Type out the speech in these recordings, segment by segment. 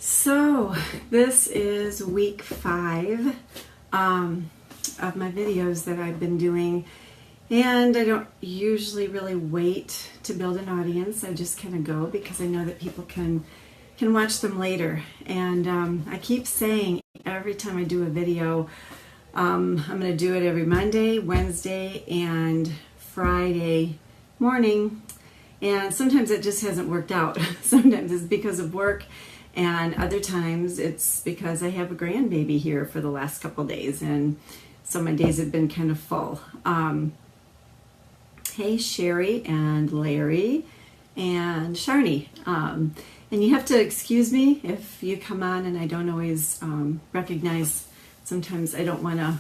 So this is week 5 of my videos that I've been doing, and I don't usually really wait to build an audience. I just kind of go because I know that people can watch them later. And I keep saying every time I do a video, I'm going to do it every Monday, Wednesday, and Friday morning. And sometimes it just hasn't worked out. Sometimes it's because of work, and other times it's because I have a grandbaby here for the last couple days, and so my days have been kind of full. Hey Sherry and Larry and Sharni. And you have to excuse me if you come on and I don't always recognize. Sometimes I don't want to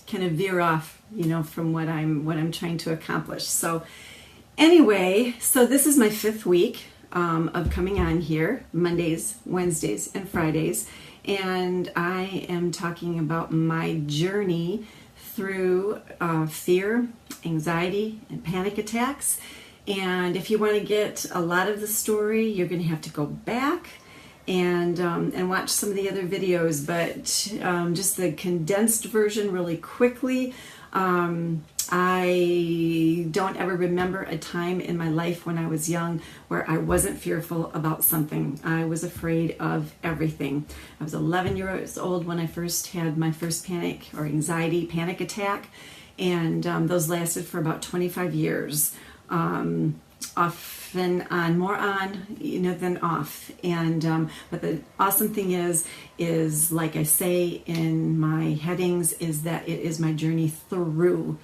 kind of veer off, from what I'm trying to accomplish. So anyway, so this is my 5th week of coming on here, Mondays, Wednesdays, and Fridays, and I am talking about my journey through fear, anxiety, and panic attacks. And if you want to get a lot of the story, you're going to have to go back and watch some of the other videos, but just the condensed version really quickly. I don't ever remember a time in my life when I was young where I wasn't fearful about something. I was afraid of everything. I was 11 years old when I first had my first panic attack, and those lasted for about 25 years. Off and on, more on, than off. And but the awesome thing is like I say in my headings, is that it is my journey through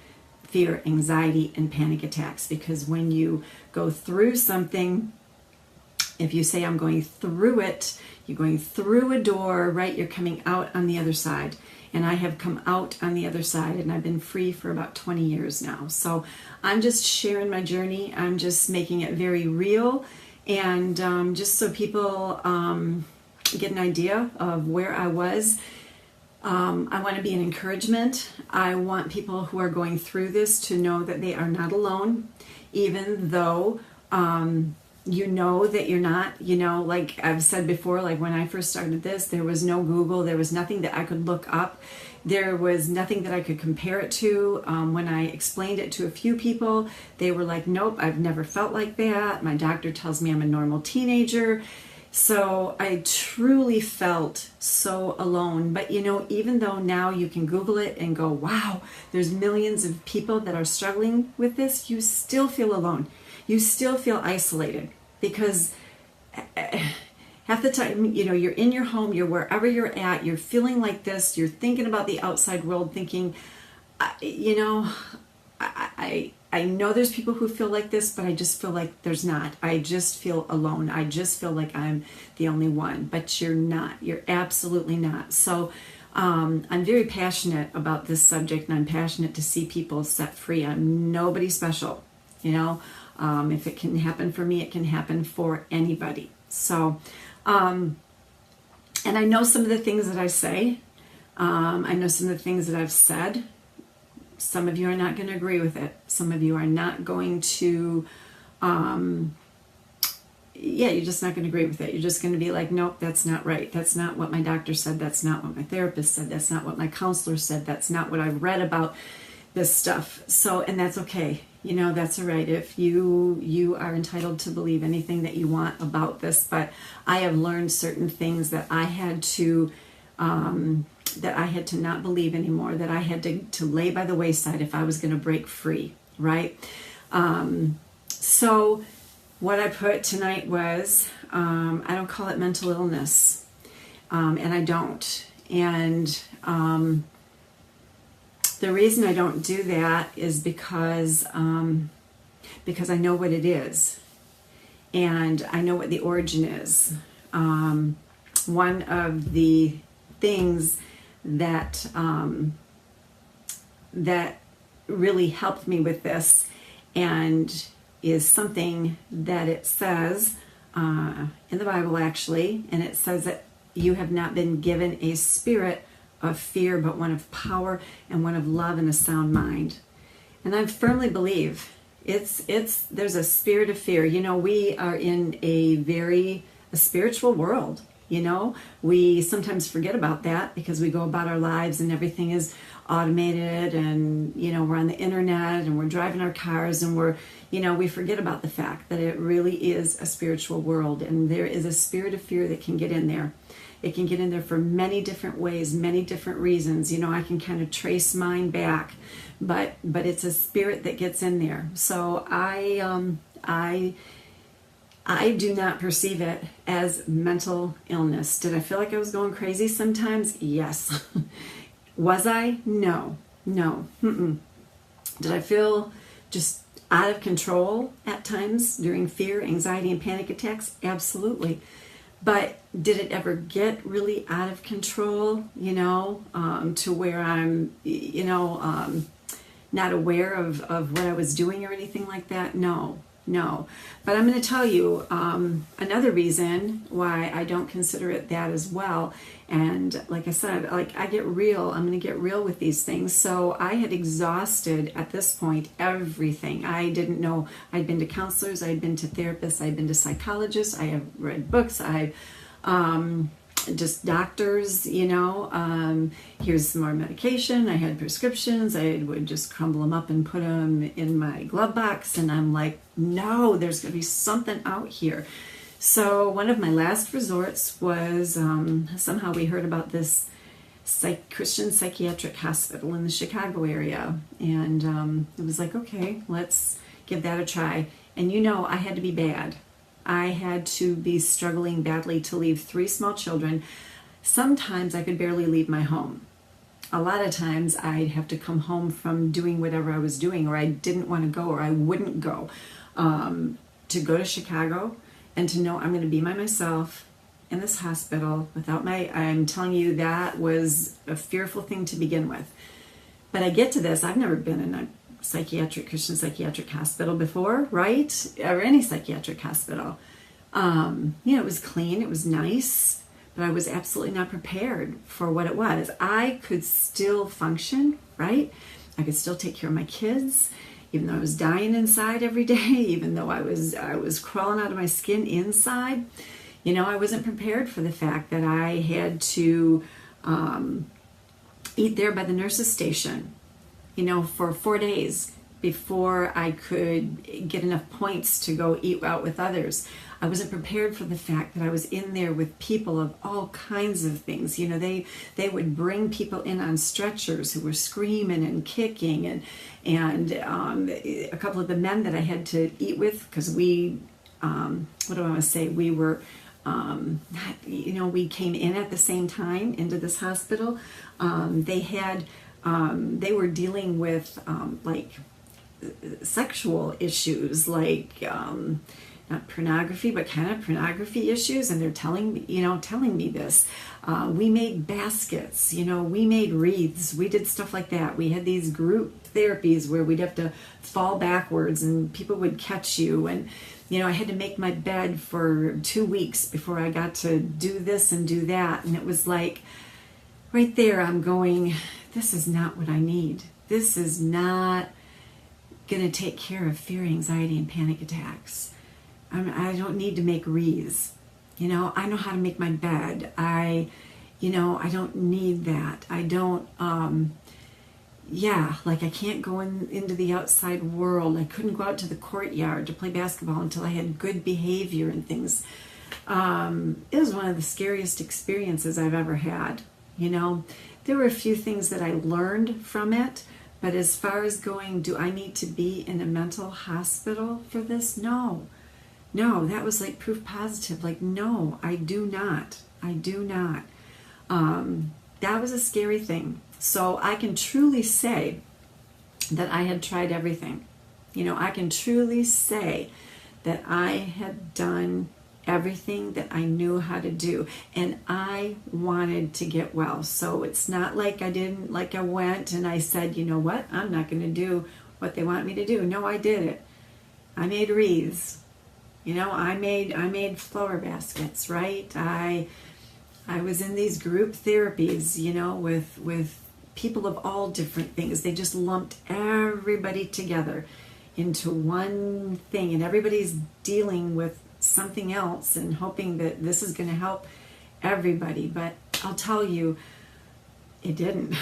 fear, anxiety, and panic attacks. Because when you go through something, if you say I'm going through it, you're going through a door, right? You're coming out on the other side. And I have come out on the other side, and I've been free for about 20 years now. So I'm just sharing my journey. I'm just making it very real, and just so people get an idea of where I was. I want to be an encouragement. I want people who are going through this to know that they are not alone, even though you know that you're not. Like I've said before, like when I first started this, there was no Google, there was nothing that I could look up, there was nothing that I could compare it to. When I explained it to a few people, they were like, nope, I've never felt like that. My doctor tells me I'm a normal teenager. So I truly felt so alone. But even though now you can Google it and go, wow, there's millions of people that are struggling with this, you still feel alone. You still feel isolated, because half the time, you're in your home, you're wherever you're at, you're feeling like this, you're thinking about the outside world, thinking, I know there's people who feel like this, but I just feel like there's not. I just feel alone. I just feel like I'm the only one, but you're not. You're absolutely not. So I'm very passionate about this subject, and I'm passionate to see people set free. I'm nobody special, If it can happen for me, it can happen for anybody. So, and I know some of the things that I say. I know some of the things that I've said. Some of you are not going to agree with it. Some of you are not going to, you're just not going to agree with it. You're just going to be like, nope, that's not right. That's not what my doctor said. That's not what my therapist said. That's not what my counselor said. That's not what I've read about this stuff. So, and that's okay. That's all right. If you are entitled to believe anything that you want about this, but I have learned certain things that I had to not believe anymore, that I had to lay by the wayside if I was going to break free, right? So what I put tonight was, I don't call it mental illness, and I don't. And the reason I don't do that is because I know what it is, and I know what the origin is. One of the things that really helped me with this, and is something that it says in the Bible, actually, and it says that you have not been given a spirit of fear, but one of power and one of love and a sound mind. And I firmly believe there's a spirit of fear. We are in a very a spiritual world. We sometimes forget about that because we go about our lives and everything is automated, and we're on the internet and we're driving our cars, and we forget about the fact that it really is a spiritual world, and there is a spirit of fear that can get in there. It can get in there for many different ways, many different reasons. I can kind of trace mine back, but it's a spirit that gets in there. So I do not perceive it as mental illness. Did I feel like I was going crazy sometimes? Yes. Was I? No. Mm-mm. Did I feel just out of control at times during fear, anxiety, and panic attacks? Absolutely. But did it ever get really out of control, to where I'm, not aware of what I was doing or anything like that? No. But I'm going to tell you another reason why I don't consider it that as well. And like I said, I get real. I'm going to get real with these things. So I had exhausted at this point everything. I didn't know. I'd been to counselors. I'd been to therapists. I'd been to psychologists. I have read books. I've just doctors, here's some more medication. I had prescriptions. I would just crumble them up and put them in my glove box. And I'm like, no, there's going to be something out here. So one of my last resorts was somehow we heard about this Christian psychiatric hospital in the Chicago area. And it was like, okay, let's give that a try. And I had to be bad. I had to be struggling badly to leave 3 small children. Sometimes I could barely leave my home. A lot of times I'd have to come home from doing whatever I was doing, or I didn't want to go, or I wouldn't go, to go to Chicago and to know I'm going to be by myself in this hospital without I'm telling you, that was a fearful thing to begin with. But I get to this, I've never been in a Christian psychiatric hospital before, right? Or any psychiatric hospital. It was clean, it was nice, but I was absolutely not prepared for what it was. I could still function, right? I could still take care of my kids, even though I was dying inside every day, even though I was crawling out of my skin inside. I wasn't prepared for the fact that I had to eat there by the nurse's station, for 4 days before I could get enough points to go eat out with others. I wasn't prepared for the fact that I was in there with people of all kinds of things. They would bring people in on stretchers who were screaming and kicking, and a couple of the men that I had to eat with, because we were we came in at the same time into this hospital. They were dealing with sexual issues, not pornography, but kind of pornography issues, and they're telling me this. We made baskets, we made wreaths, we did stuff like that. We had these group therapies where we'd have to fall backwards and people would catch you, and I had to make my bed for 2 weeks before I got to do this and do that. And it was like, right there, I'm going, this is not what I need. This is not going to take care of fear, anxiety, and panic attacks. I don't need to make wreaths. I know how to make my bed. I don't need that. I don't, I can't go into the outside world. I couldn't go out to the courtyard to play basketball until I had good behavior and things. It was one of the scariest experiences I've ever had. There were a few things that I learned from it, but as far as going, do I need to be in a mental hospital for this? No, that was like proof positive. Like, no, I do not. That was a scary thing. So I can truly say that I had tried everything. I can truly say that I had done everything that I knew how to do, and I wanted to get well. So it's not like I went and I said, you know what, I'm not going to do what they want me to do. No, I did it. I made wreaths. I made flower baskets, right? I was in these group therapies, with people of all different things. They just lumped everybody together into one thing, and everybody's dealing with something else and hoping that this is going to help everybody. But I'll tell you, it didn't.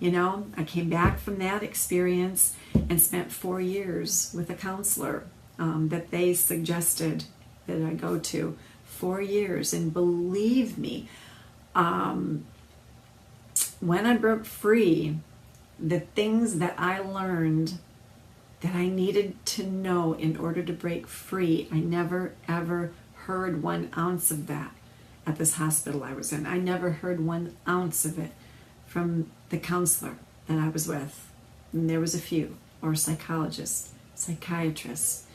You know, I came back from that experience and spent 4 years with a counselor that they suggested that I go to. 4 years. And believe me, when I broke free, the things that I learned that I needed to know in order to break free, I never ever heard 1 ounce of that at this hospital I was in. I never heard 1 ounce of it from the counselor that I was with. And there was a few, or psychologists, psychiatrists.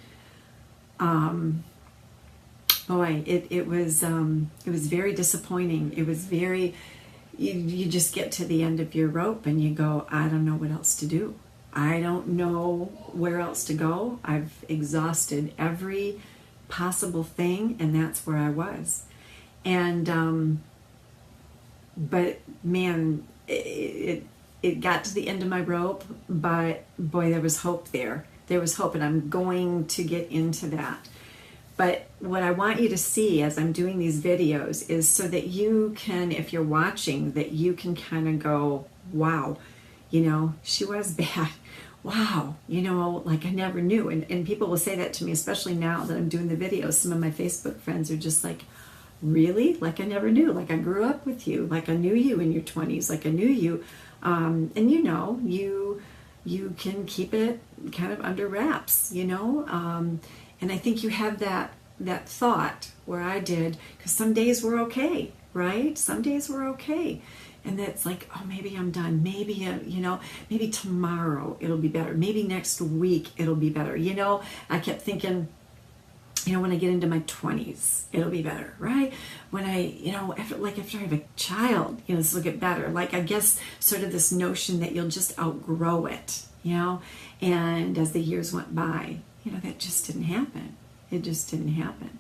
Boy, it was very disappointing. It was very, you just get to the end of your rope and you go, I don't know what else to do. I don't know where else to go. I've exhausted every possible thing, and that's where I was. And but man, it got to the end of my rope, but boy, there was hope there. There was hope, and I'm going to get into that. But what I want you to see as I'm doing these videos is so that you can, if you're watching, that you can kind of go, wow, you know, she was bad. Wow, you know, like I never knew. And people will say that to me, especially now that I'm doing the videos. Some of my Facebook friends are just like, really? Like I never knew. Like I grew up with you. Like I knew you in your 20s. Like I knew you. And you know, you can keep it kind of under wraps, you know. And I think you have that thought where I did, because some days were okay, right? Some days were okay. And that's like, oh, maybe I'm done. Maybe, you know, maybe tomorrow it'll be better. Maybe next week it'll be better. You know, I kept thinking, you know, when I get into my 20s, it'll be better, right? When I, you know, after I have a child, you know, this will get better. Like, I guess sort of this notion that you'll just outgrow it, you know? And as the years went by, you know, that just didn't happen. It just didn't happen.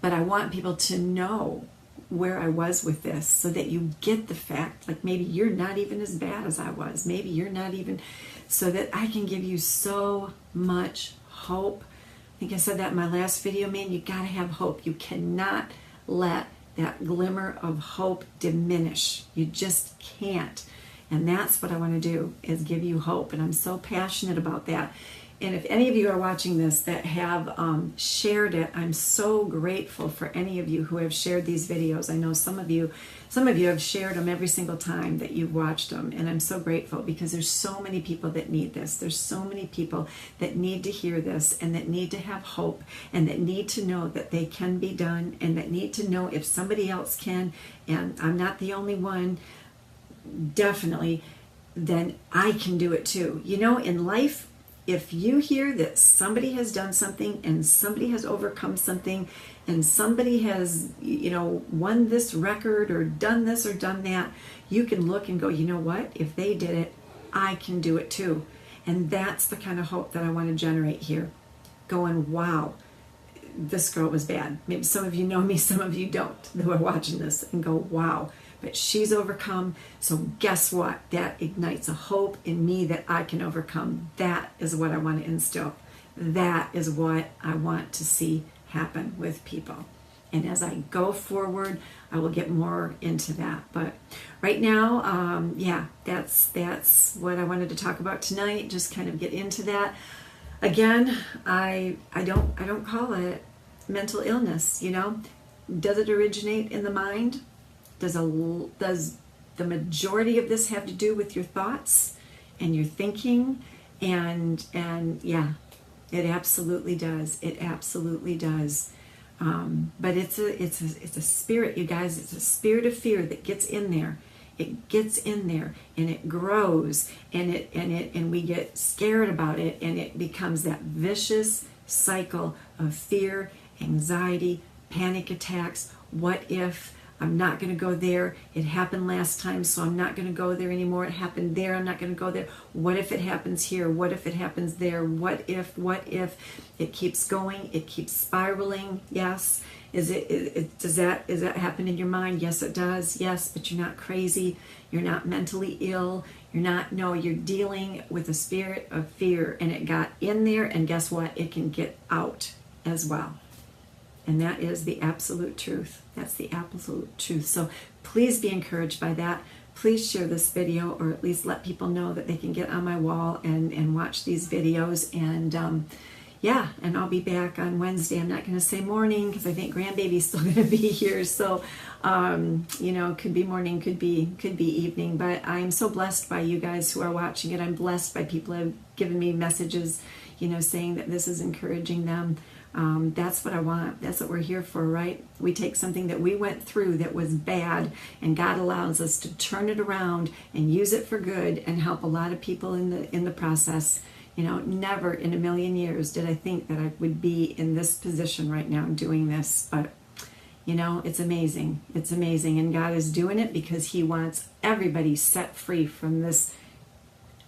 But I want people to know where I was with this so that you get the fact, like maybe you're not even as bad as I was. Maybe you're not even, so that I can give you so much hope. I think I said that in my last video, man, you gotta have hope. You cannot let that glimmer of hope diminish. You just can't. And that's what I want to do, is give you hope. And I'm so passionate about that. And if any of you are watching this that have shared it, I'm so grateful for any of you who have shared these videos. I know some of you have shared them every single time that you've watched them. And I'm so grateful, because there's so many people that need this. There's so many people that need to hear this, and that need to have hope, and that need to know that they can be done, and that need to know if somebody else can, and I'm not the only one, definitely, then I can do it too. You know, in life, if you hear that somebody has done something, and somebody has overcome something, and somebody has, you know, won this record or done this or done that, you can look and go, you know what? If they did it, I can do it too. And that's the kind of hope that I want to generate here. Going, wow, this girl was bad. Maybe some of you know me, some of you don't, who are watching this, and go, wow. But she's overcome, so guess what? That ignites a hope in me that I can overcome. That is what I want to instill. That is what I want to see happen with people. And as I go forward, I will get more into that. But right now, yeah, that's what I wanted to talk about tonight. Just kind of get into that. Again, I don't call it mental illness. You know, does it originate in the mind? Does the majority of this have to do with your thoughts and your thinking? And yeah, it absolutely does. It absolutely does. But it's a spirit, you guys. It's a spirit of fear that gets in there. It gets in there, and it grows, and we get scared about it, and it becomes that vicious cycle of fear, anxiety, panic attacks. What if? I'm not going to go there. It happened last time, so I'm not going to go there anymore. It happened there. I'm not going to go there. What if it happens here? What if it happens there? What if? It keeps going. It keeps spiraling. Yes. Does that happen in your mind? Yes, it does. Yes, but you're not crazy. You're not mentally ill. You're dealing with a spirit of fear, and it got in there, and guess what? It can get out as well. And that is the absolute truth. That's the absolute truth. So please be encouraged by that. Please share this video, or at least let people know that they can get on my wall and watch these videos. And yeah, and I'll be back on Wednesday. I'm not going to say morning because I think grandbaby's still going to be here. So, you know, could be morning, could be evening. But I'm so blessed by you guys who are watching it. I'm blessed by people who have given me messages, you know, saying that this is encouraging them. That's what I want. That's what we're here for, right? We take something that we went through that was bad, and God allows us to turn it around and use it for good and help a lot of people in the process. You know, never in a million years did I think that I would be in this position right now doing this. But, you know, it's amazing. It's amazing. And God is doing it because He wants everybody set free from this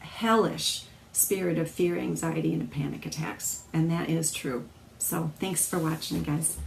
hellish spirit of fear, anxiety, and panic attacks. And that is true. So thanks for watching, guys.